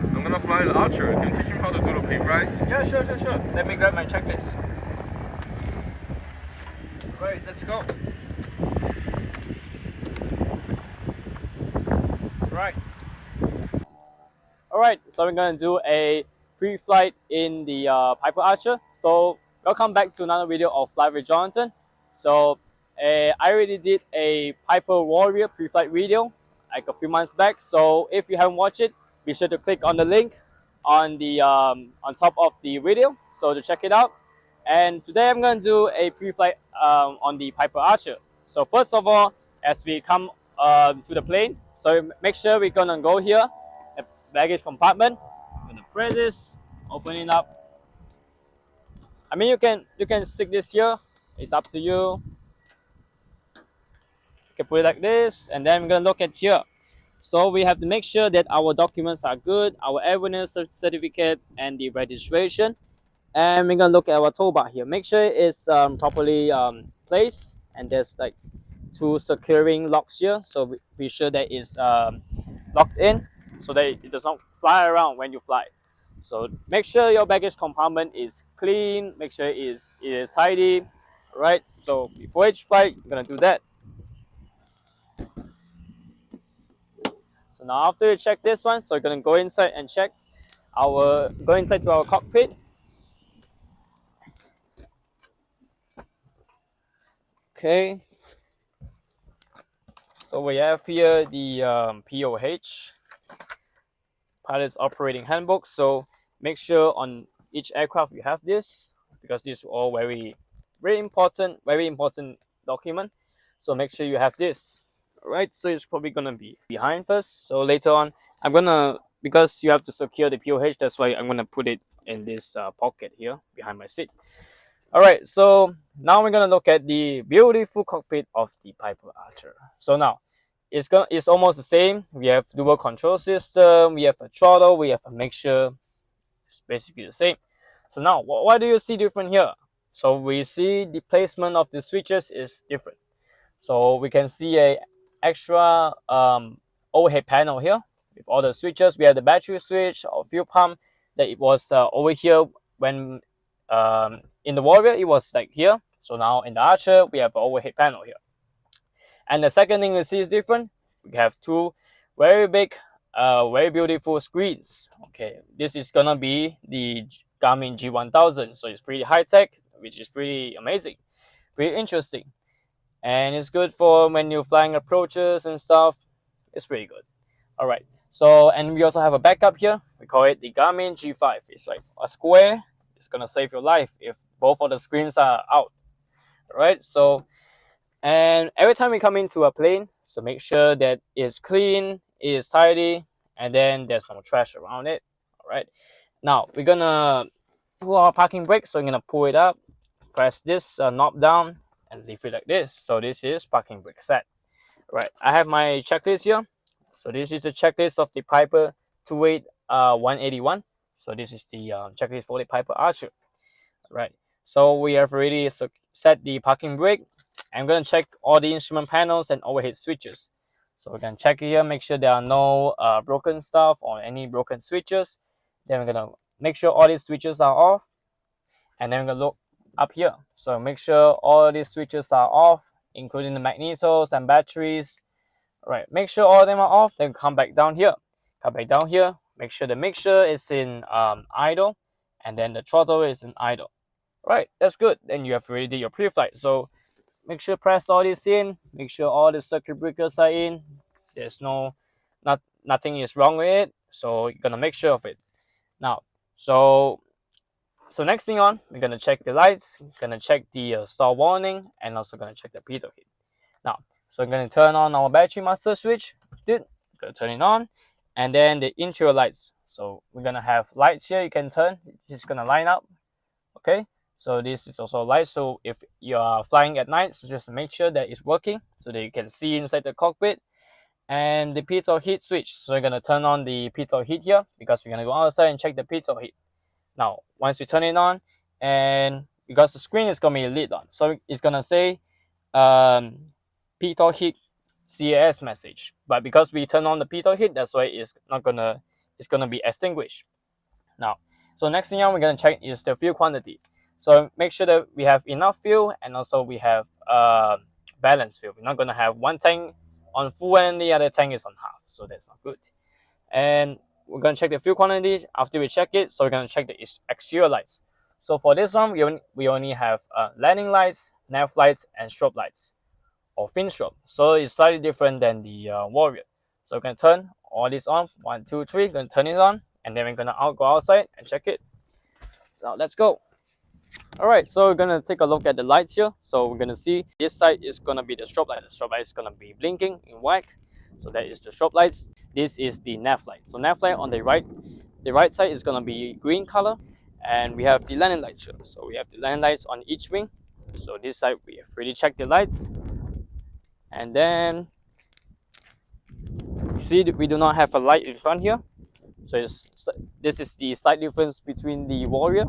I'm gonna fly the Archer. Can you teach him how to do the pre-flight? Yeah, sure. Let me grab my checklist. Right, let's go. Right. Alright, so we're gonna do a pre-flight in the Piper Archer. So welcome back to another video of Fly with Jonathan. So I already did a Piper Warrior pre-flight video like a few months back. So if you haven't watched it, be sure to click on the link on the on top of the video so to check it out. And today I'm gonna do a pre-flight on the Piper Archer. So first of all, as we come to the plane, so make sure we're gonna go here, the baggage compartment. I'm gonna press this, open it up. I mean, you can stick this here. It's up to you. You can put it like this, and then we're gonna look at here. So we have to make sure that our documents are good, our airworthiness certificate and the registration. And we're gonna look at our tow bar here. Make sure it's properly placed, and there's like two securing locks here. So be sure that it's locked in so that it does not fly around when you fly. So make sure your baggage compartment is clean. Make sure it is tidy. Right. So before each flight, you're gonna do that. So now after you check this one, so you're gonna go inside and check go inside to our cockpit. Okay. So we have here the POH, Pilot's Operating Handbook. So make sure on each aircraft you have this, because these are all very important document. So make sure you have this. Alright, so it's probably gonna be behind first. So later on, because you have to secure the POH, that's why I'm gonna put it in this pocket here behind my seat. Alright, so now we're gonna look at the beautiful cockpit of the Piper Archer. So now it's almost the same. We have dual control system, we have a throttle, we have a mixture. It's basically the same. So now what do you see different here? So we see the placement of the switches is different. So we can see a extra overhead panel here with all the switches. We have the battery switch or fuel pump that it was over here when in the Warrior it was like here. So now in the Archer we have an overhead panel here. And the second thing you see is different. We have two very big, very beautiful screens. Okay, this is gonna be the Garmin G1000. So it's pretty high tech, which is pretty amazing, pretty interesting. And it's good for when you're flying approaches and stuff. It's pretty good. All right. So, and we also have a backup here. We call it the Garmin G5. It's like a square. It's gonna save your life if both of the screens are out. All right. So, and every time we come into a plane, so make sure that it's clean, it's tidy, and then there's no trash around it. All right. Now we're gonna pull our parking brake. So I'm gonna pull it up, press this knob down, and leave it like this. So this is parking brake set. Right, I have my checklist here. So this is the checklist of the Piper 181. So this is the checklist for the Piper Archer. Right, so we have already set the parking brake. I'm gonna check all the instrument panels and overhead switches. So we're gonna check here, make sure there are no broken stuff or any broken switches. Then we're gonna make sure all these switches are off, and then we're gonna look up here. So make sure all these switches are off, including the magnetos and batteries. All right, make sure all of them are off, then come back down here. Make sure the mixture is in idle, and then the throttle is in idle. Right, that's good. Then you have already did your pre-flight. So make sure press all this in, make sure all the circuit breakers are in. There's nothing is wrong with it. So you're gonna make sure of it. Now, so next thing on, we're gonna check the lights, gonna check the stall warning, and also gonna check the pitot heat. Now, so I'm gonna turn on our battery master switch. Gonna turn it on, and then the interior lights. So we're gonna have lights here. You can turn. It's gonna line up. Okay. So this is also a light. So if you are flying at night, so just make sure that it's working so that you can see inside the cockpit. And the pitot heat switch. So we're gonna turn on the pitot heat here because we're gonna go outside and check the pitot heat. Now, once we turn it on, and because the screen is going to be lit on, so it's going to say pitot heat CAS message. But because we turn on the pitot heat, that's why it's it's gonna be extinguished. Now, so next thing we're gonna check is the fuel quantity. So make sure that we have enough fuel and also we have balanced fuel. We're not gonna have one tank on full and the other tank is on half, so that's not good. And we're gonna check the fuel quantity. After we check it, so we're gonna check the exterior lights. So for this one, we only have landing lights, nav lights, and strobe lights, or fin strobe. So it's slightly different than the Warrior. So we're gonna turn all this on. 1, 2, 3. Gonna turn it on, and then we're gonna go outside and check it. So let's go. All right, so we're gonna take a look at the lights here. So we're gonna see this side is gonna be the strobe light. The strobe light is gonna be blinking in white. So that is the strobe lights. This is the nav light. So nav light on the right side is gonna be green color, and we have the landing lights here. So we have the landing lights on each wing. So this side we have already checked the lights, and then you see that we do not have a light in front here. So this is the slight difference between the Warrior.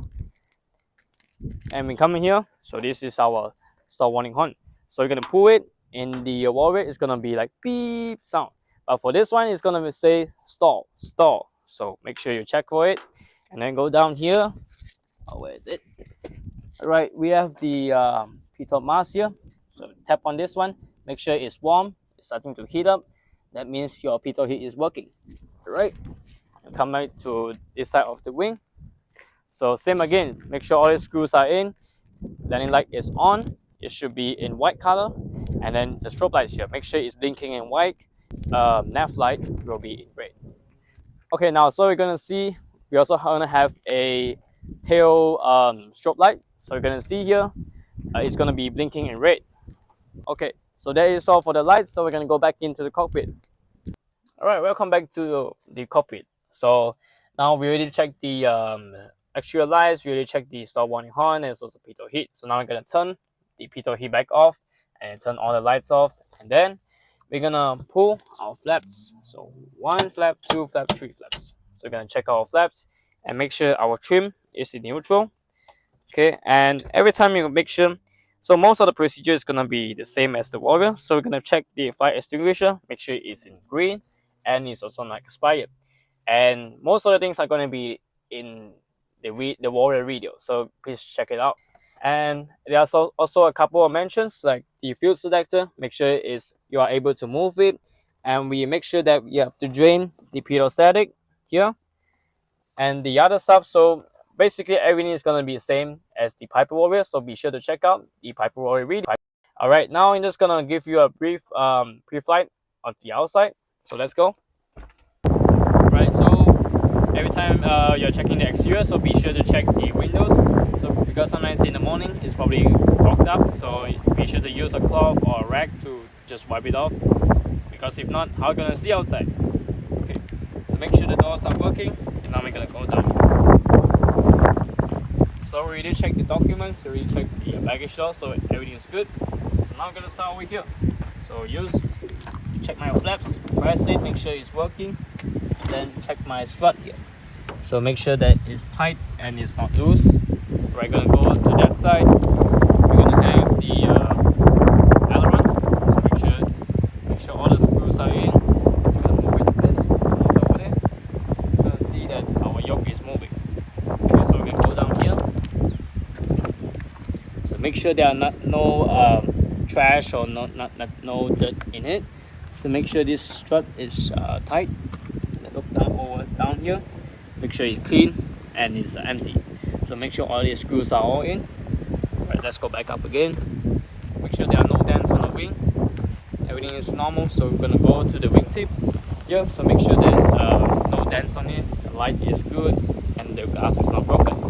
And we come in here, so this is our stop warning horn. So you're gonna pull it. In the Warrior, it's gonna be like beep sound, but for this one, it's gonna say stall, stall. So make sure you check for it, and then go down here. Oh, where is it? All right, we have the pitot mask here. So tap on this one. Make sure it's warm. It's starting to heat up. That means your pitot heat is working. All right, and come back to this side of the wing. So same again, make sure all the screws are in, landing light is on, it should be in white color, and then the strobe lights here, make sure it's blinking in white, nav light will be in red. Okay, now so we're gonna see, we also gonna have a tail strobe light, so you're gonna see here, it's gonna be blinking in red. Okay, so that is all for the lights, so we're gonna go back into the cockpit. All right, welcome back to the cockpit. So now we already checked the exterior lights, we already checked the stop warning horn, and it's also pitot heat. So now we're gonna turn the pitot heat back off and turn all the lights off, and then we're gonna pull our flaps. So 1 flap, 2 flap, 3 flaps. So we're gonna check our flaps and make sure our trim is in neutral. Okay, and every time you make sure. So most of the procedure is gonna be the same as the Warrior. So we're gonna check the fire extinguisher, make sure it's in green, and it's also not expired. And most of the things are gonna be in the Warrior video, so please check it out. And there's also a couple of mentions like the fuel selector, make sure you are able to move it, and we make sure that you have to drain the pitot here and the other stuff. So basically everything is going to be the same as the Piper Warrior, so be sure to check out the Piper Warrior video. All right, now I'm just going to give you a brief pre-flight on the outside, so let's go. Right, so every time you're checking the exterior, so be sure to check the windows. So because sometimes in the morning it's probably fogged up, so be sure to use a cloth or a rag to just wipe it off, because if not, how are you gonna see outside? Okay, so make sure the doors are working. Now we're gonna go down. So we already checked the documents, we already checked the baggage door, so everything is good. So now I'm gonna start over here. So check my flaps, press it, make sure it's working. Then check my strut here, so make sure that it's tight and it's not loose. We're gonna go to that side. We're gonna have the ailerons, so make sure all the screws are in. We're gonna move it this over there. You're gonna see that our yoke is moving. Okay, so we're gonna go down here. So make sure there are no trash or no dirt in it. So make sure this strut is tight. Look down here, make sure it's clean and it's empty. So make sure all these screws are all in. Alright, let's go back up again. Make sure there are no dents on the wing. Everything is normal, so we're gonna go to the wingtip here. So make sure there's no dents on it, the light is good, and the glass is not broken.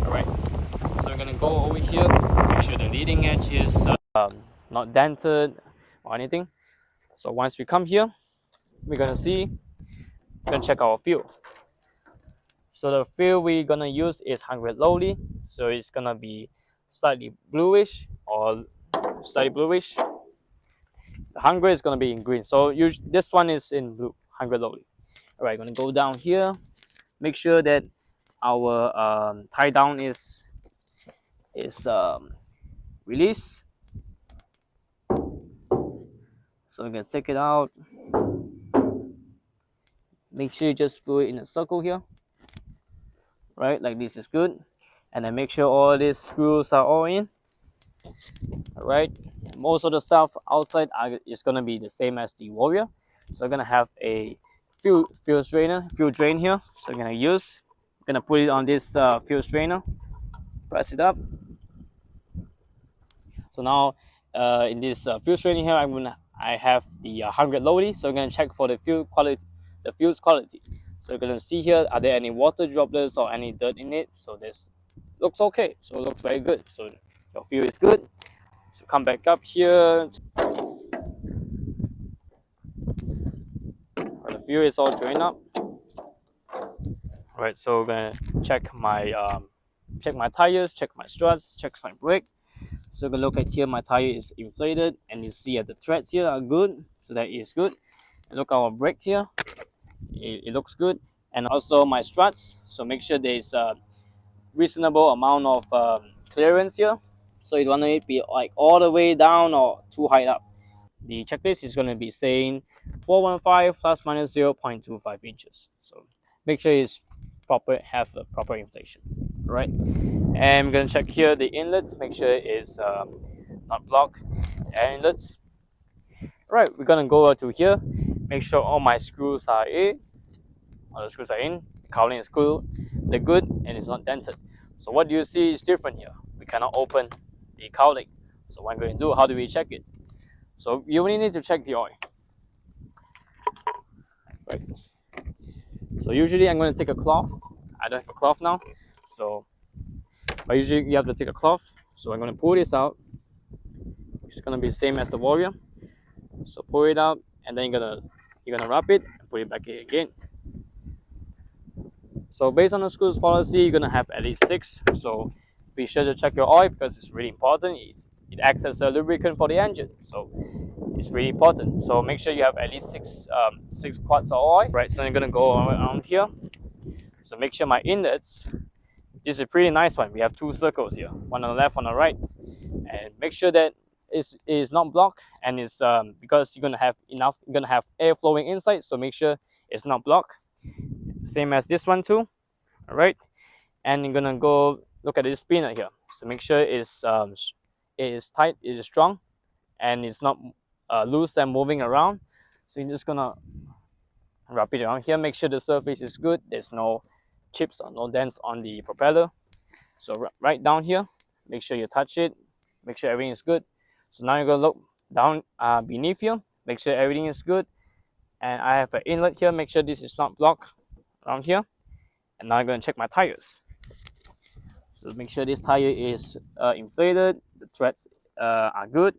Alright, so we're gonna go over here, make sure the leading edge is not dented or anything. So once we come here, we're gonna check our fuel. So the fuel we're gonna use is 100 lowly, so it's gonna be slightly bluish or slightly bluish. The 100 is gonna be in green, so this one is in blue, 100 lowly. All right, gonna go down here, make sure that our tie down is released. So we're gonna take it out. make sure you just put it in a circle here, right? Like this is good. And then make sure all these screws are all in. All right. Most of the stuff outside is gonna be the same as the Warrior. So I'm gonna have a fuel drain here. So I'm gonna put it on this fuel strainer. Press it up. So now in this fuel strainer here, I have the 100 loady. So I'm gonna check for the fuel quality, the fuel's quality. So you're gonna see here, are there any water droplets or any dirt in it? So this looks okay. So it looks very good. So your fuel is good. So come back up here. The fuel is all drained up. All right, so we're gonna check my tires, check my struts, check my brake. So we're gonna look at here. My tire is inflated, and you see the threads here are good, so that is good. And look at our brake here, it looks good, and also my struts. So make sure there's a reasonable amount of clearance here. So you don't want it to be like all the way down or too high up. The checklist is going to be saying 415 plus minus 0.25 inches. So make sure it's have a proper inflation, right? And I'm going to check here the inlets, make sure it's not blocked. Air inlets. Right, we're going to go over to here, make sure all my screws are in. All the screws are in, cowling is good, they're good, and it's not dented. So what you see is different here. We cannot open the cowling. So what I'm going to do, how do we check it? So you only need to check the oil. Right. So usually I'm going to take a cloth. I don't have a cloth now. But usually you have to take a cloth. So I'm going to pull this out. It's going to be the same as the Warrior. So pull it out, and then you're gonna wrap it and put it back in again. So based on the school's policy, you're gonna have at least 6. So be sure to check your oil because it's really important. It acts as a lubricant for the engine, so it's really important. So make sure you have at least 6 quarts of oil. Right, so I'm gonna go around here. So make sure my inlets. This is a pretty nice one. We have 2 circles here, one on the left, on the right, and make sure that it is not blocked, and it's because you're gonna have air flowing inside. So make sure it's not blocked. Same as this one too. All right, and you're gonna go look at this spinner here. So make sure it is tight, it is strong, and it's not loose and moving around. So you're just gonna wrap it around here. Make sure the surface is good. There's no chips or no dents on the propeller. So right down here, make sure you touch it. Make sure everything is good. So now you're gonna look down beneath here. Make sure everything is good. And I have an inlet here. Make sure this is not blocked around here. And now I'm gonna check my tires. So make sure this tire is inflated. The threads are good.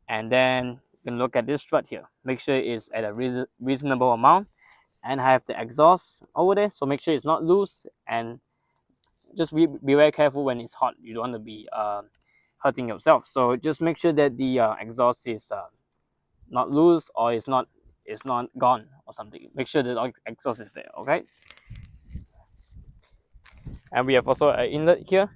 And then you can look at this strut here. Make sure it's at a reasonable amount. And I have the exhaust over there. So make sure it's not loose. And just be very careful when it's hot. You don't want to be hurting yourself. So just make sure that the exhaust is not loose or it's not gone or something. Make sure the exhaust is there. Okay. And we have also an inlet here.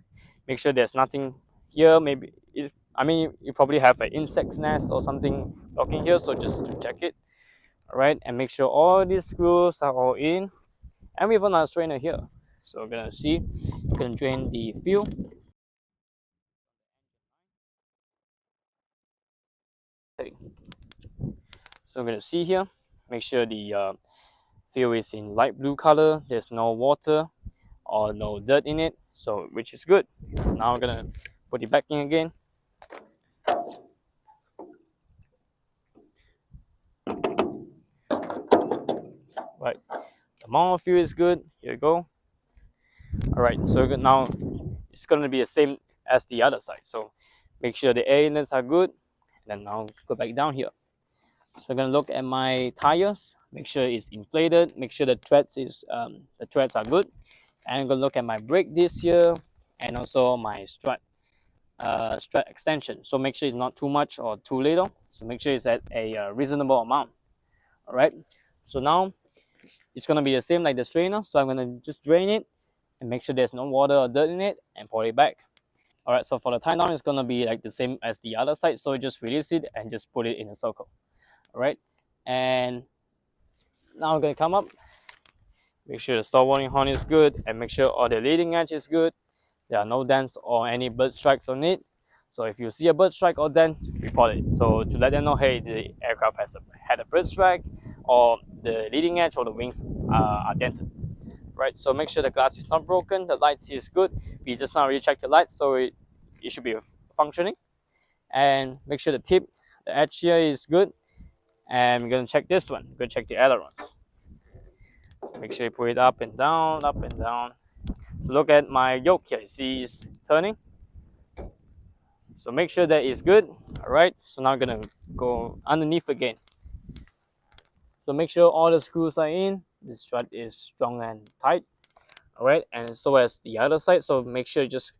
Make sure there's nothing here. Maybe you probably have an insect's nest or something blocking here. So just to check it. All right, and make sure all these screws are all in. And we have another strainer here. So we're gonna see. You can drain the fuel. Okay. So we're gonna see here. Make sure the fuel is in light blue color. There's no water or no dirt in it, so which is good. Now we're gonna put it back in again. Right, the amount of fuel is good. Here you go. All right, so now it's gonna be the same as the other side. So make sure the air inlets are good. And then now go back down here. So I'm gonna look at my tires. Make sure it's inflated. Make sure the threads are good. And I'm gonna look at my brake disc here, and also my strut extension. So make sure it's not too much or too little. So make sure it's at a reasonable amount. All right. So now it's gonna be the same like the strainer. So I'm gonna just drain it and make sure there's no water or dirt in it and pour it back. All right. So for the tie down, it's gonna be like the same as the other side. So just release it and just put it in a circle. All right. And now I'm gonna come up Make sure the stop warning horn is good, and make sure all the leading edge is good. There are no dents or any bird strikes on it. So if you see a bird strike or dent, report it. So to let them know, hey, the aircraft had a bird strike, or the leading edge or the wings are dented. Right. So make sure the glass is not broken. The lights is good. We just now recheck the lights, so it should be functioning. And make sure the tip, the edge here is good. And we're gonna check this one. We're gonna check the ailerons. So make sure you put it up and down, up and down. So look at my yoke here. You see it's turning. So make sure that it's good. All right. So now I'm gonna go underneath again. So make sure all the screws are in. This strut is strong and tight. All right, and so as the other side. So make sure you just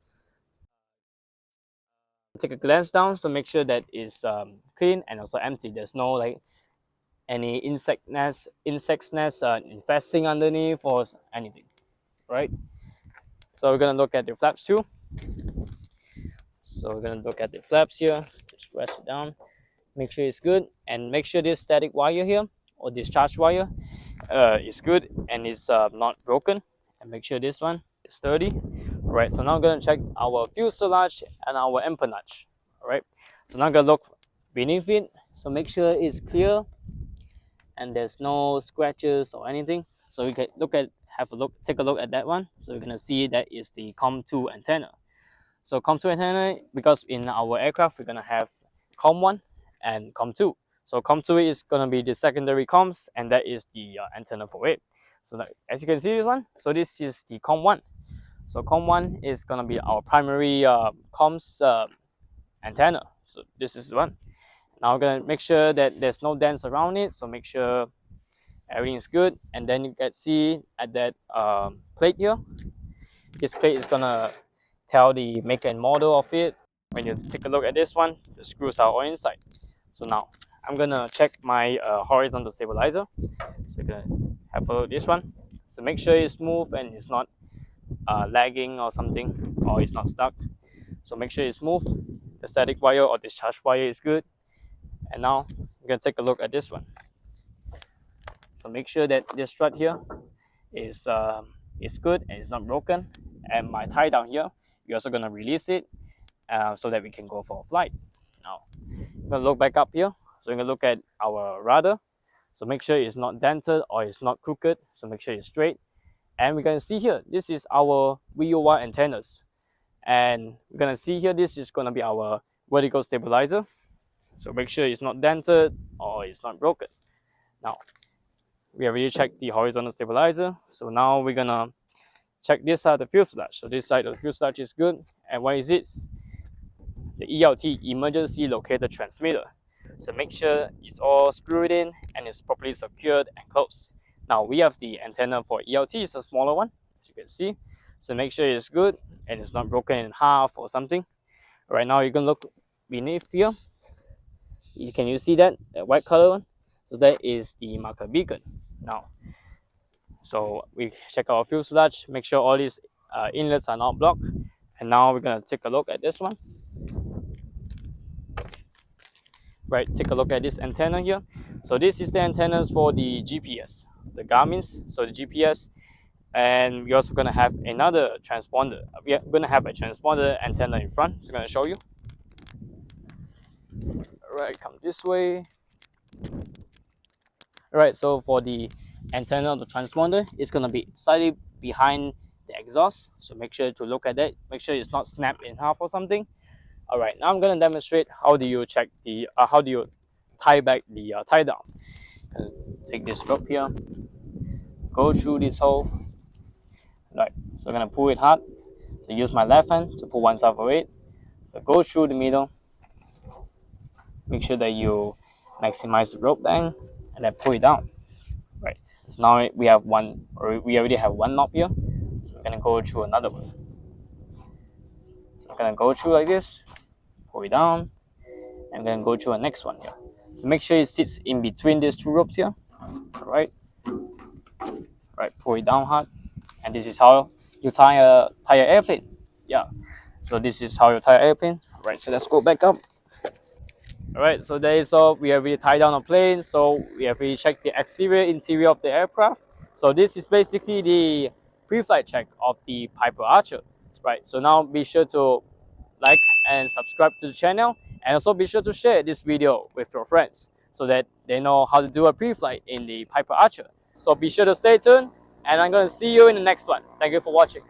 take a glance down. So make sure that it's clean and also empty. There's no like any insect nest infesting underneath or anything. Right. So we're gonna look at the flaps too. So we're gonna look at the flaps here. Just press it down. Make sure it's good, and make sure this static wire here or discharge wire is good and is not broken. And make sure this one is sturdy. All right. So now I'm gonna check our fuselage and our empennage. All right. So now I'm gonna look beneath it. So make sure it's clear and there's no scratches or anything. So we can take a look at that one. So we're gonna see that is the COM2 antenna. So COM2 antenna, because in our aircraft we're gonna have COM1 and COM2. So COM2 is gonna be the secondary comms, and that is the antenna for it. So that, as you can see this one, so this is the COM1. So COM1 is gonna be our primary comms antenna. So this is one. Now we're gonna make sure that there's no dents around it. So make sure everything is good, and then you can see at that plate here. This plate is gonna tell the maker and model of it. When you take a look at this one, the screws are all inside. So now I'm gonna check my horizontal stabilizer. So you're gonna have a look at this one. So make sure it's smooth and it's not lagging or something, or it's not stuck. So make sure it's smooth. The static wire or discharge wire is good. And now I'm gonna take a look at this one. So make sure that this strut here is good and it's not broken. And my tie down here, we're also gonna release it so that we can go for a flight. Now I'm gonna look back up here. So we're gonna look at our rudder. So make sure it's not dented or it's not crooked. So make sure it's straight. And we're gonna see here, this is our VOR antennas. And we're gonna see here, this is gonna be our vertical stabilizer. So make sure it's not dented or it's not broken. Now we already checked the horizontal stabilizer. So now we're gonna check this side of the fuselage. So this side of the fuselage is good. And what is it? The ELT, emergency locator transmitter. So make sure it's all screwed in and it's properly secured and closed. Now we have the antenna for ELT, it's a smaller one, as you can see. So make sure it's good and it's not broken in half or something. Right now you can look beneath here. Can you see that white color one? So that is the marker beacon. Now, so we check our fuselage, make sure all these inlets are not blocked. And now we're gonna take a look at this one. Right, take a look at this antenna here. So this is the antennas for the GPS, the Garmin's. So the GPS, and we're also gonna have another transponder. We're gonna have a transponder antenna in front. So I'm gonna show you. All right, come this way. All right, so for the antenna of the transponder, it's gonna be slightly behind the exhaust. So make sure to look at that. Make sure it's not snapped in half or something. All right, now I'm gonna demonstrate how do you check the how do you tie back the tie down. Take this rope here, go through this hole. Right, so I'm gonna pull it hard. So use my left hand to pull one side of it. So go through the middle. Make sure that you maximize the rope length and then pull it down. Right. So now we have one, or we already have one knob here. So we're gonna go through another one. So I'm gonna go through like this, pull it down, and then go through the next one here. So make sure it sits in between these two ropes here. Right. Right. Pull it down hard, and this is how you tie a airplane. Yeah. So this is how you tie an airplane. Right. So let's go back up. All right, so that is all. We have already tied down a plane, so we have already checked the exterior, interior of the aircraft. So this is basically the pre-flight check of the Piper Archer, right? So now be sure to like and subscribe to the channel, and also be sure to share this video with your friends so that they know how to do a pre-flight in the Piper Archer. So be sure to stay tuned, and I'm going to see you in the next one. Thank you for watching.